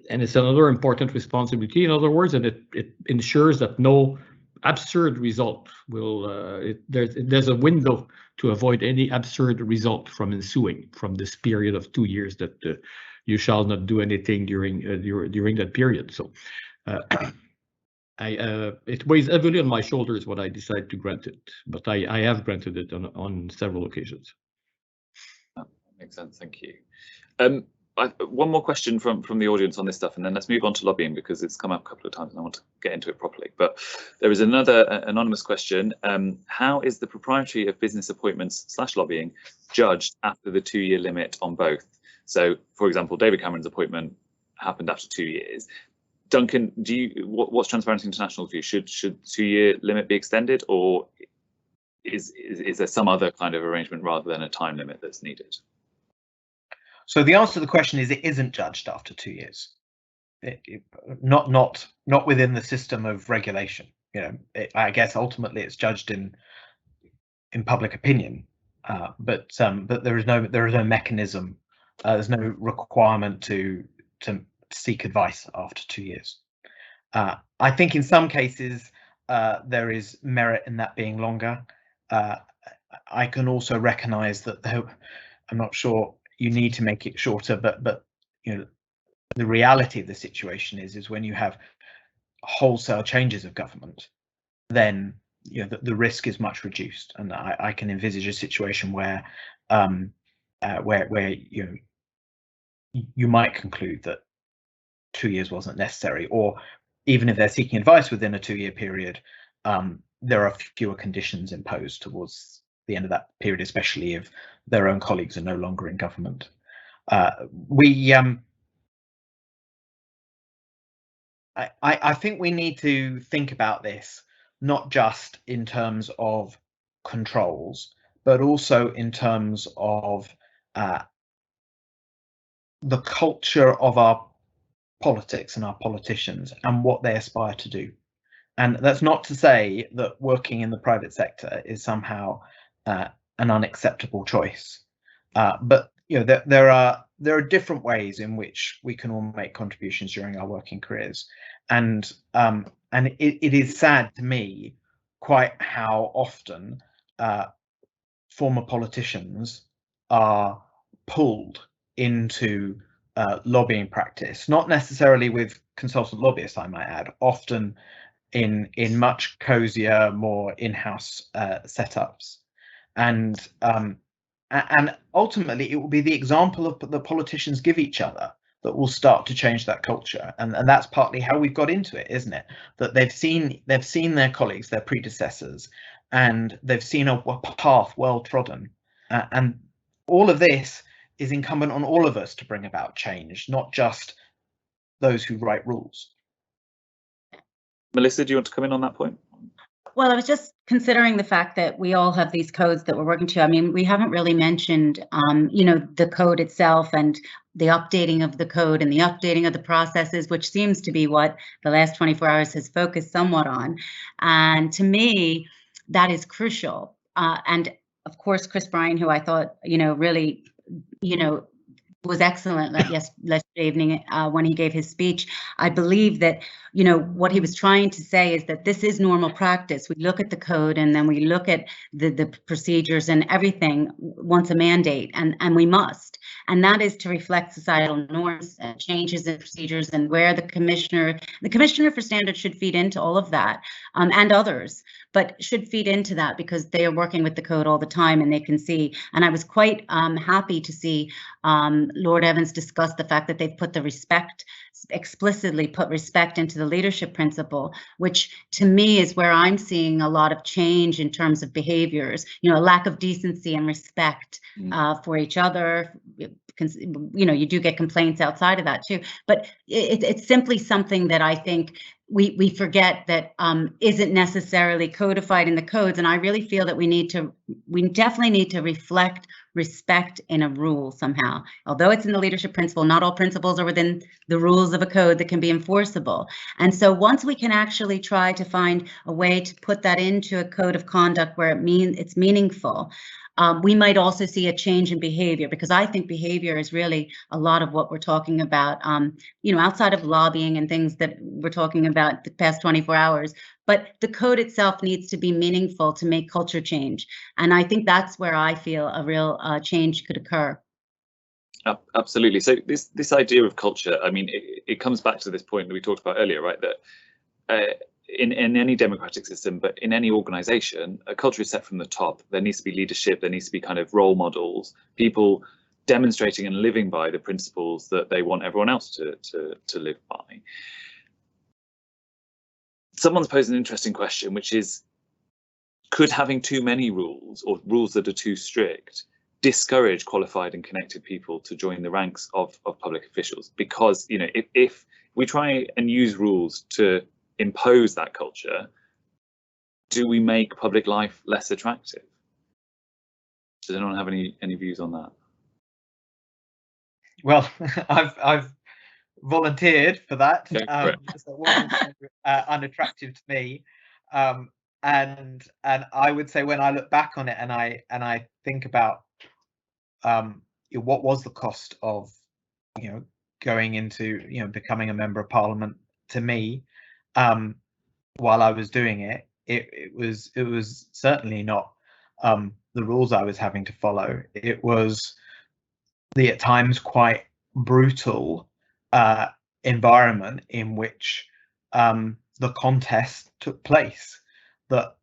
D: and it's another important responsibility, in other words, and it ensures that no absurd result will, there's a window to avoid any absurd result from ensuing from this period of 2 years, that you shall not do anything during that period. So it weighs heavily on my shoulders when I decide to grant it, but I have granted it on several occasions.
A: That makes sense, thank you. one more question from the audience on this stuff, and then let's move on to lobbying, because it's come up a couple of times and I want to get into it properly. But there is another anonymous question. How is the propriety of business appointments / lobbying judged after the 2-year limit on both? So, for example, David Cameron's appointment happened after 2 years. Duncan, what's Transparency International's view? Should 2-year limit be extended, or is there some other kind of arrangement rather than a time limit that's needed?
B: So the answer to the question is it isn't judged after 2 years. Not within the system of regulation. You know, I guess ultimately it's judged in public opinion, but there is no mechanism. There's no requirement to seek advice after 2 years. I think in some cases there is merit in that being longer. I can also recognise that, though I'm not sure you need to make it shorter, but you know, the reality of the situation is when you have wholesale changes of government, then you know the risk is much reduced, and I can envisage a situation where you know you might conclude that 2 years wasn't necessary, or even if they're seeking advice within a 2-year period, there are fewer conditions imposed towards the end of that period, especially if their own colleagues are no longer in government. I think we need to think about this not just in terms of controls, but also in terms of the culture of our politics and our politicians and what they aspire to do. And that's not to say that working in the private sector is somehow an unacceptable choice, but you know there are different ways in which we can all make contributions during our working careers, and it is sad to me quite how often former politicians are pulled into lobbying practice, not necessarily with consultant lobbyists, I might add, often in much cozier, more in-house setups, and ultimately it will be the example of the politicians give each other that will start to change that culture, and that's partly how we've got into it, isn't it? That they've seen their colleagues, their predecessors, and they've seen a path well trodden, and all of this is incumbent on all of us to bring about change, not just those who write rules.
A: Melissa, do you want to come in on that point?
C: Well, I was just considering the fact that we all have these codes that we're working to. I mean, we haven't really mentioned, you know, the code itself and the updating of the code and the updating of the processes, which seems to be what the last 24 hours has focused somewhat on. And to me, that is crucial. And of course, Chris Bryan, who I thought, you know, really, you know, was excellent yesterday evening when he gave his speech. I believe that, you know, what he was trying to say is that this is normal practice. We look at the code and then we look at the procedures and everything once a mandate, and we must. And that is to reflect societal norms and changes in procedures, and where the commissioner for standards should feed into all of that, and others, but should feed into that because they are working with the code all the time and they can see. And I was quite happy to see Lord Evans discuss the fact that they've put the explicitly put respect into the leadership principle, which to me is where I'm seeing a lot of change in terms of behaviors, you know, a lack of decency and respect for each other. You know, you do get complaints outside of that too, but it's simply something that I think we forget that isn't necessarily codified in the codes. And I really feel that we definitely need to reflect respect in a rule somehow. Although it's in the leadership principle, not all principles are within the rules of a code that can be enforceable. And so once we can actually try to find a way to put that into a code of conduct where it's meaningful, we might also see a change in behavior, because I think behavior is really a lot of what we're talking about, you know, outside of lobbying and things that we're talking about the past 24 hours. But the code itself needs to be meaningful to make culture change. And I think that's where I feel a real change could occur.
A: Absolutely. So this idea of culture, I mean, it comes back to this point that we talked about earlier, right? That in any democratic system, but in any organization, a culture is set from the top. There needs to be leadership. There needs to be kind of role models, people demonstrating and living by the principles that they want everyone else to live by. Someone's posed an interesting question, which is, could having too many rules, or rules that are too strict, discourage qualified and connected people to join the ranks of public officials? Because, you know, if we try and use rules to impose that culture, do we make public life less attractive? Does anyone have any views on that?
B: Well, I've volunteered for that.
A: Okay,
B: So it wasn't unattractive to me, and I would say, when I look back on it and I think about what was the cost of, you know, going into, you know, becoming a member of Parliament, to me, while I was doing it, it was certainly not the rules I was having to follow. It was the at times quite brutal environment in which the contest took place. That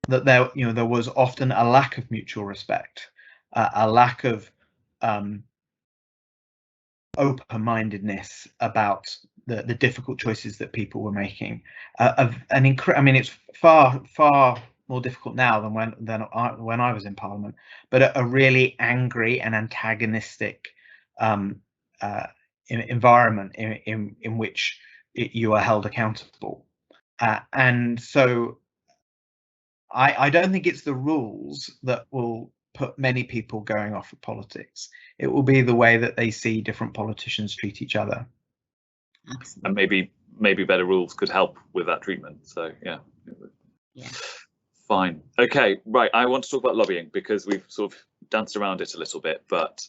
B: there, you know, there was often a lack of mutual respect, a lack of open-mindedness about the difficult choices that people were making. I mean, it's far more difficult now than when I was in Parliament, but a really angry and antagonistic environment in which you are held accountable. And so I don't think it's the rules that will put many people going off of politics. It will be the way that they see different politicians treat each other.
C: Absolutely.
A: And maybe better rules could help with that treatment. So yeah. Fine. Okay, right. I want to talk about lobbying because we've sort of danced around it a little bit, but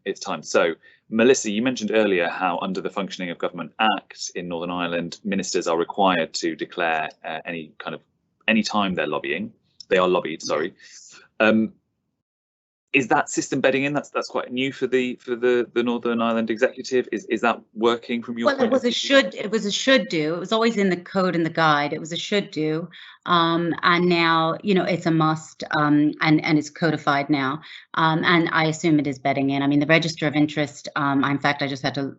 A: it's time. So Melissa, you mentioned earlier how under the Functioning of Government Act in Northern Ireland, ministers are required to declare any time they're lobbying. They are lobbied, sorry. Is that system bedding in? That's quite new for the Northern Ireland executive. Is that working from your point of view?
C: Well, it was a should do. It was always in the code and the guide. It was a should do, and now, you know, it's a must, and it's codified now, and I assume it is bedding in. I mean, the register of interest. In fact, I just had to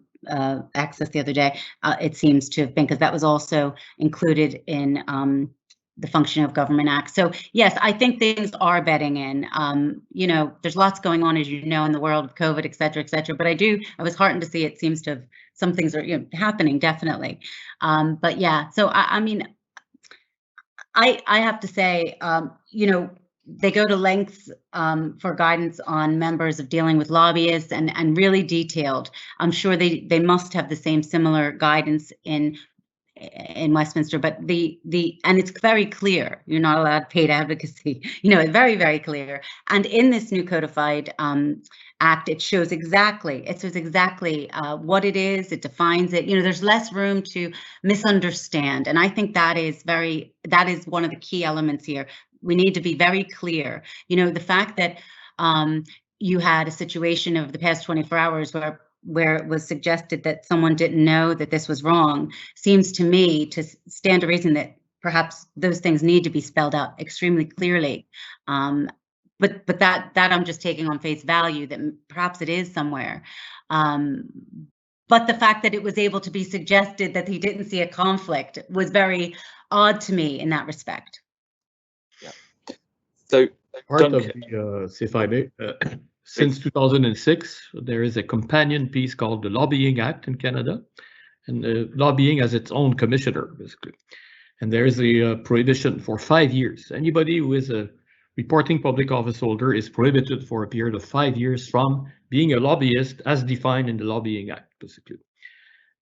C: access the other day. It seems to have been, because that was also included in the Functioning of Government Act. So yes, I think things are bedding in. You know, there's lots going on, as you know, in the world of COVID, et cetera, et cetera. But I was heartened to see it seems to have, some things are, you know, happening, definitely. But yeah, so I mean, I have to say, you know, they go to lengths for guidance on members of dealing with lobbyists, and really detailed. I'm sure they must have the similar guidance in Westminster, but and it's very clear, you're not allowed paid advocacy, you know, very, very clear. And in this new codified act, it shows exactly what it is. It defines it. You know, there's less room to misunderstand, and I think that is one of the key elements here. We need to be very clear. You know, the fact that you had a situation of the past 24 hours where it was suggested that someone didn't know that this was wrong seems to me to stand to reason that perhaps those things need to be spelled out extremely clearly. But that I'm just taking on face value that perhaps it is somewhere. But the fact that it was able to be suggested that he didn't see a conflict was very odd to me in that respect.
A: Yeah. So
D: part of the, if I may, since 2006, there is a companion piece called the Lobbying Act in Canada, and lobbying has its own commissioner, basically. And there is a prohibition for 5 years. Anybody who is a reporting public office holder is prohibited for a period of 5 years from being a lobbyist as defined in the Lobbying Act, basically.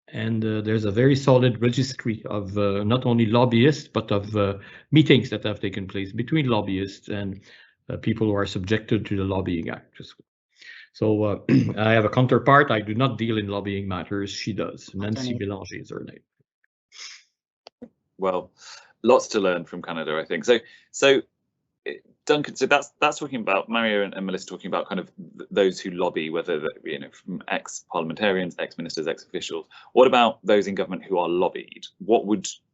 D: And there's a very solid registry of not only lobbyists, but of meetings that have taken place between lobbyists and people who are subjected to the Lobbying Act. So I have a counterpart. I do not deal in lobbying matters. She does. Nancy Bélanger is her name.
A: Well, lots to learn from Canada, I think. So Duncan, so that's talking about Mario and Melissa talking about kind of those who lobby, whether that, you know, from ex-parliamentarians, ex-ministers, ex-officials. What about those in government who are lobbied?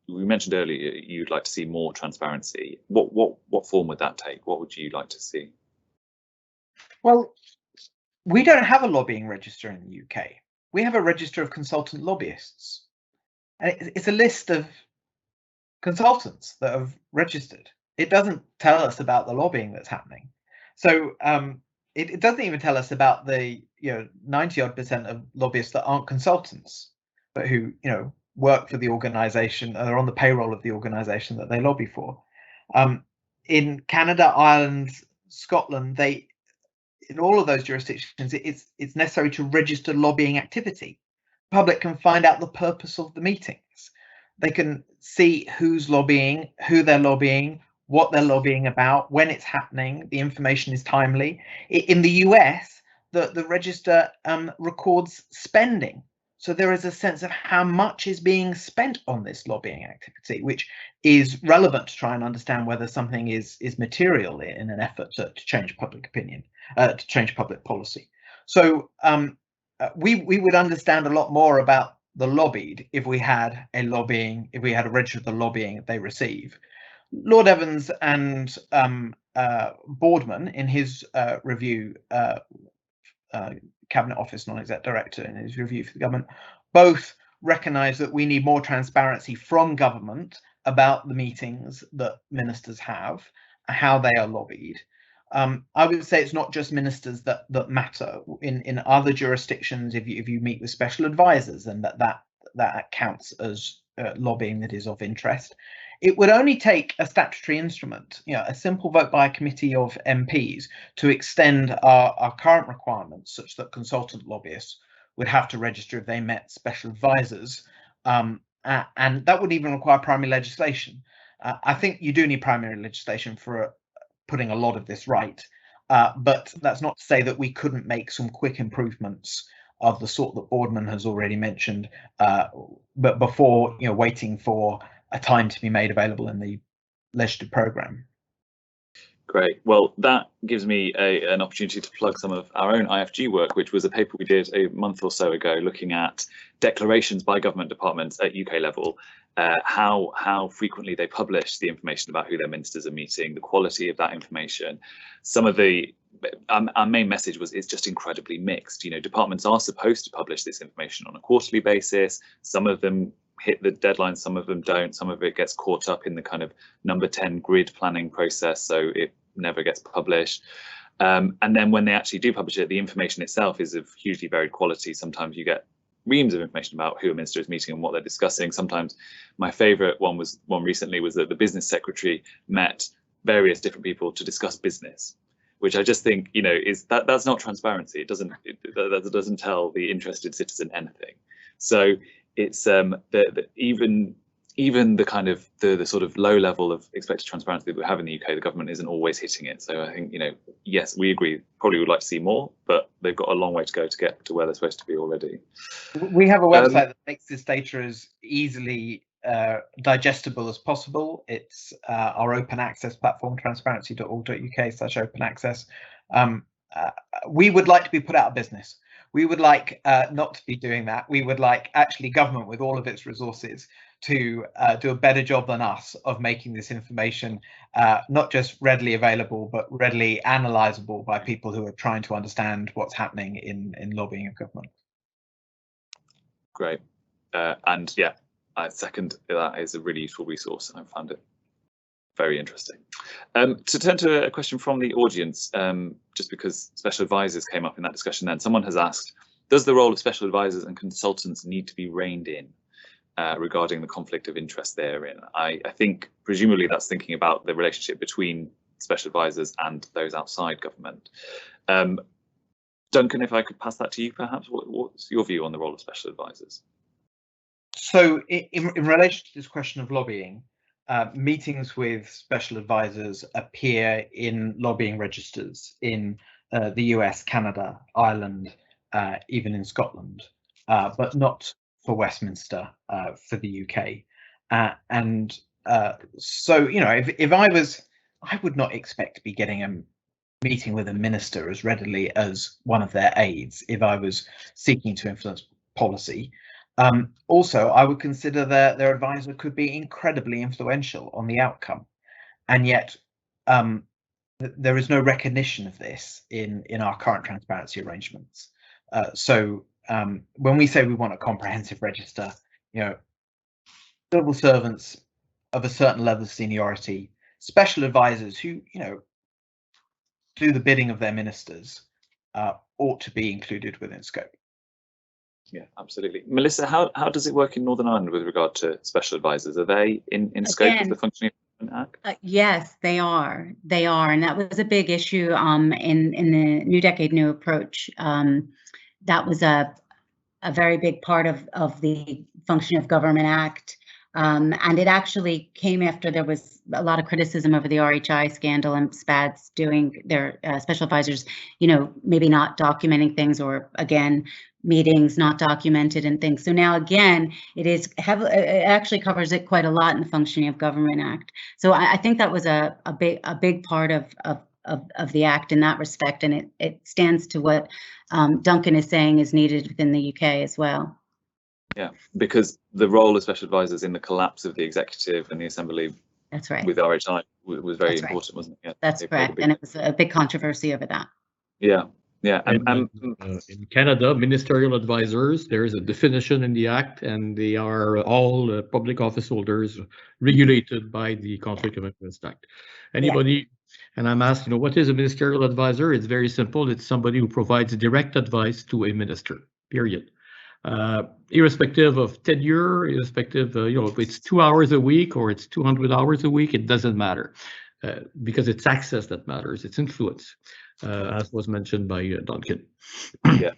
A: We mentioned earlier you'd like to see more transparency. What form would that take? What would you like to see?
B: Well, We don't have a lobbying register in the UK. We have a register of consultant lobbyists. And it's a list of consultants that have registered. It doesn't tell us about the lobbying that's happening. So it doesn't even tell us about the 90-odd% of lobbyists that aren't consultants, but who work for the organisation and are on the payroll of the organisation that they lobby for. In Canada, Ireland, Scotland, in all of those jurisdictions, it's necessary to register lobbying activity. The public can find out the purpose of the meetings. They can see who's lobbying, who they're lobbying, what they're lobbying about, when it's happening. The information is timely. In the US, the register records spending. So there is a sense of how much is being spent on this lobbying activity, which is relevant to try and understand whether something is material in an effort to change public opinion, to change public policy. So we would understand a lot more about the lobbied if we had a register of the lobbying they receive. Lord Evans and Boardman, in his review, Cabinet Office Non-Exec Director, in his review for the government, both recognise that we need more transparency from government about the meetings that ministers have, how they are lobbied. I would say it's not just ministers that matter. In other jurisdictions, if you meet with special advisors, then that counts as lobbying that is of interest. It would only take a statutory instrument, a simple vote by a committee of MPs, to extend our current requirements such that consultant lobbyists would have to register if they met special advisors, and that would even require primary legislation. I think you do need primary legislation for putting a lot of this right, but that's not to say that we couldn't make some quick improvements of the sort that Boardman has already mentioned, but before waiting for a time to be made available in the legislative programme.
A: Great. Well, that gives me an opportunity to plug some of our own IFG work, which was a paper we did a month or so ago looking at declarations by government departments at UK level, how frequently they publish the information about who their ministers are meeting, the quality of that information. Some of our main message was it's just incredibly mixed. Departments are supposed to publish this information on a quarterly basis. Some of them hit the deadline, some of them don't. Some of it gets caught up in the kind of number 10 grid planning process, so it never gets published. And then when they actually do publish it, the information itself is of hugely varied quality. Sometimes you get reams of information about who a minister is meeting and what they're discussing. Sometimes my favourite one recently was that the business secretary met various different people to discuss business, which I just think that's not transparency. That doesn't tell the interested citizen anything. So it's even the kind of the sort of low level of expected transparency that we have in the UK, the government isn't always hitting it. So I think yes, we agree, probably would like to see more, but they've got a long way to go to get to where they're supposed to be already.
B: We have a website that makes this data as easily digestible as possible. It's our open access platform, transparency.org.uk/open access. We would like to be put out of business. We would like not to be doing that. We would like actually government, with all of its resources, to do a better job than us of making this information not just readily available, but readily analysable by people who are trying to understand what's happening in lobbying of government.
A: Great. And yeah, I second that is a really useful resource. I found it very interesting. To turn to a question from the audience, just because special advisors came up in that discussion then, someone has asked, does the role of special advisors and consultants need to be reined in regarding the conflict of interest therein? I think presumably that's thinking about the relationship between special advisors and those outside government. Duncan, if I could pass that to you, perhaps, what's your view on the role of special advisors?
B: So in relation to this question of lobbying, meetings with special advisors appear in lobbying registers in the US, Canada, Ireland, even in Scotland, but not for Westminster, for the UK. So, if I would not expect to be getting a meeting with a minister as readily as one of their aides if I was seeking to influence policy. Also, I would consider their advisor could be incredibly influential on the outcome, and yet there is no recognition of this in our current transparency arrangements. So when we say we want a comprehensive register, civil servants of a certain level of seniority, special advisors who do the bidding of their ministers, ought to be included within scope.
A: Yeah, absolutely. Melissa, how does it work in Northern Ireland with regard to special advisors? Are they in scope of the Functioning of Government Act?
C: Yes, they are. They are, and that was a big issue in the New Decade New Approach. That was a very big part of the Functioning of Government Act. And it actually came after there was a lot of criticism over the RHI scandal and SPADs doing their special advisors, maybe not documenting things, or again, meetings not documented and things. So now again, it actually covers it quite a lot in the Functioning of Government Act. So I think that was a big part of the Act in that respect, and it stands to what Duncan is saying is needed within the UK as well.
A: Yeah, because the role of special advisors in the collapse of the executive and the assembly,
C: that's right,
A: with RHI was very
C: that's
A: important,
C: right.
A: Wasn't it? Yeah,
C: that's correct, and it was a big controversy over that.
A: Yeah, yeah.
D: In Canada, ministerial advisors, there is a definition in the Act, and they are all public office holders regulated by the Conflict of Interest Act. Anybody, and I'm asked, what is a ministerial advisor? It's very simple. It's somebody who provides direct advice to a minister, period. Irrespective of tenure, irrespective, if it's 2 hours a week or it's 200 hours a week, it doesn't matter, because it's access that matters, it's influence, as was mentioned by Duncan.
A: Yeah,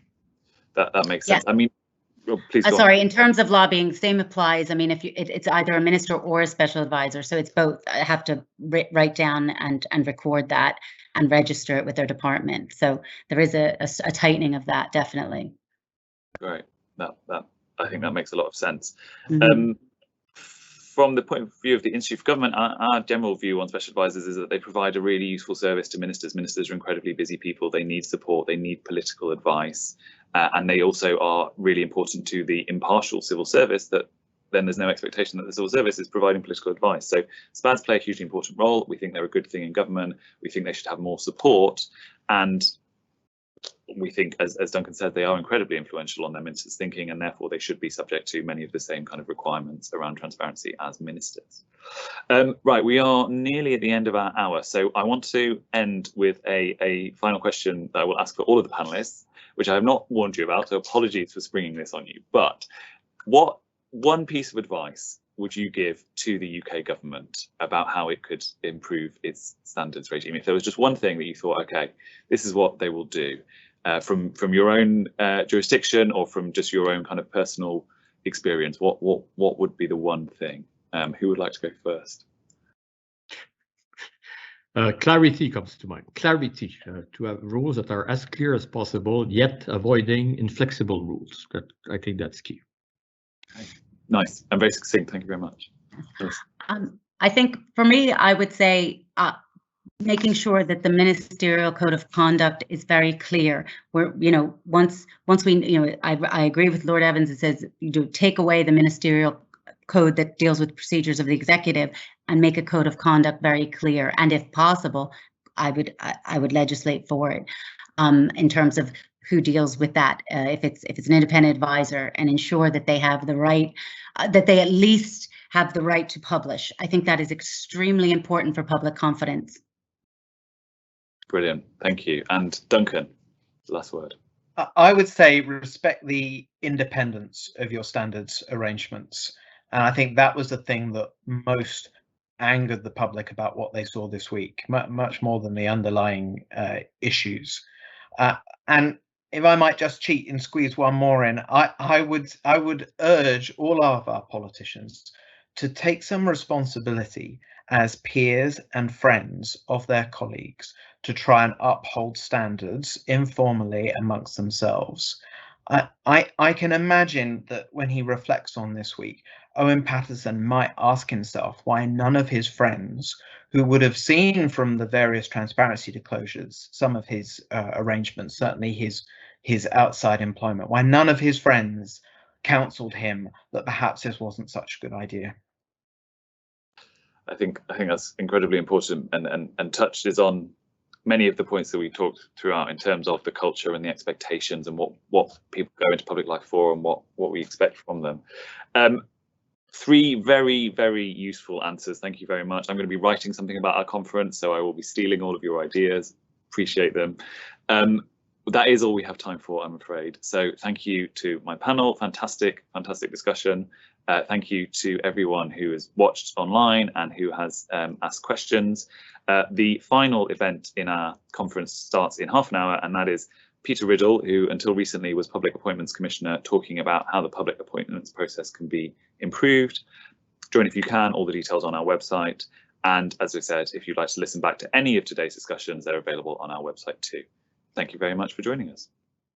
A: that makes sense. I mean, please.
C: Sorry, in terms of lobbying, same applies. I mean, if it's either a minister or a special advisor, so it's both. I have to write down and record that and register it with their department. So there is a tightening of that, definitely.
A: Great. That I think that makes a lot of sense.
C: Mm-hmm.
A: From the point of view of the Institute for Government, our general view on special advisors is that they provide a really useful service to ministers. Ministers are incredibly busy people. They need support. They need political advice, and they also are really important to the impartial civil service. That then there's no expectation that the civil service is providing political advice. So SPADs play a hugely important role. We think they're a good thing in government. We think they should have more support, and we think, as Duncan said, they are incredibly influential on their ministers' thinking, and therefore they should be subject to many of the same kind of requirements around transparency as ministers. Right, we are nearly at the end of our hour, so I want to end with a final question that I will ask for all of the panelists, which I have not warned you about, so apologies for springing this on you. But what one piece of advice would you give to the UK government about how it could improve its standards regime? If there was just one thing that you thought, okay, this is what they will do, from your own jurisdiction or from just your own kind of personal experience, what would be the one thing? Who would like to go first?
D: Clarity comes to mind. Clarity, to have rules that are as clear as possible, yet avoiding inflexible rules. I think that's key.
A: Okay. Nice and very succinct. Thank you very much. Yes.
C: I think for me, I would say making sure that the ministerial code of conduct is very clear. Where once we I agree with Lord Evans. It says take away the ministerial code that deals with procedures of the executive and make a code of conduct very clear. And if possible, I would legislate for it in terms of who deals with that, if it's an independent advisor, and ensure that they have the right, that they at least have the right to publish. I think that is extremely important for public confidence.
A: Brilliant, thank you. And Duncan, last word.
B: I would say respect the independence of your standards arrangements. And I think that was the thing that most angered the public about what they saw this week, much more than the underlying issues. And if I might just cheat and squeeze one more in, I would urge all of our politicians to take some responsibility as peers and friends of their colleagues to try and uphold standards informally amongst themselves. I can imagine that when he reflects on this week, Owen Paterson might ask himself why none of his friends, who would have seen from the various transparency disclosures some of his arrangements, certainly his outside employment, why none of his friends counseled him that perhaps this wasn't such a good idea.
A: I think that's incredibly important and touches on many of the points that we talked throughout in terms of the culture and the expectations and what people go into public life for and what we expect from them. 3 very, very useful answers. Thank you very much. I'm going to be writing something about our conference, so I will be stealing all of your ideas. Appreciate them. That is all we have time for, I'm afraid. So thank you to my panel. Fantastic discussion. Thank you to everyone who has watched online and who has asked questions. The final event in our conference starts in half an hour, and that is Peter Riddle, who until recently was Public Appointments Commissioner, talking about how the public appointments process can be improved. Join if you can, all the details on our website. And as I said, if you'd like to listen back to any of today's discussions, they're available on our website too. Thank you very much for joining us.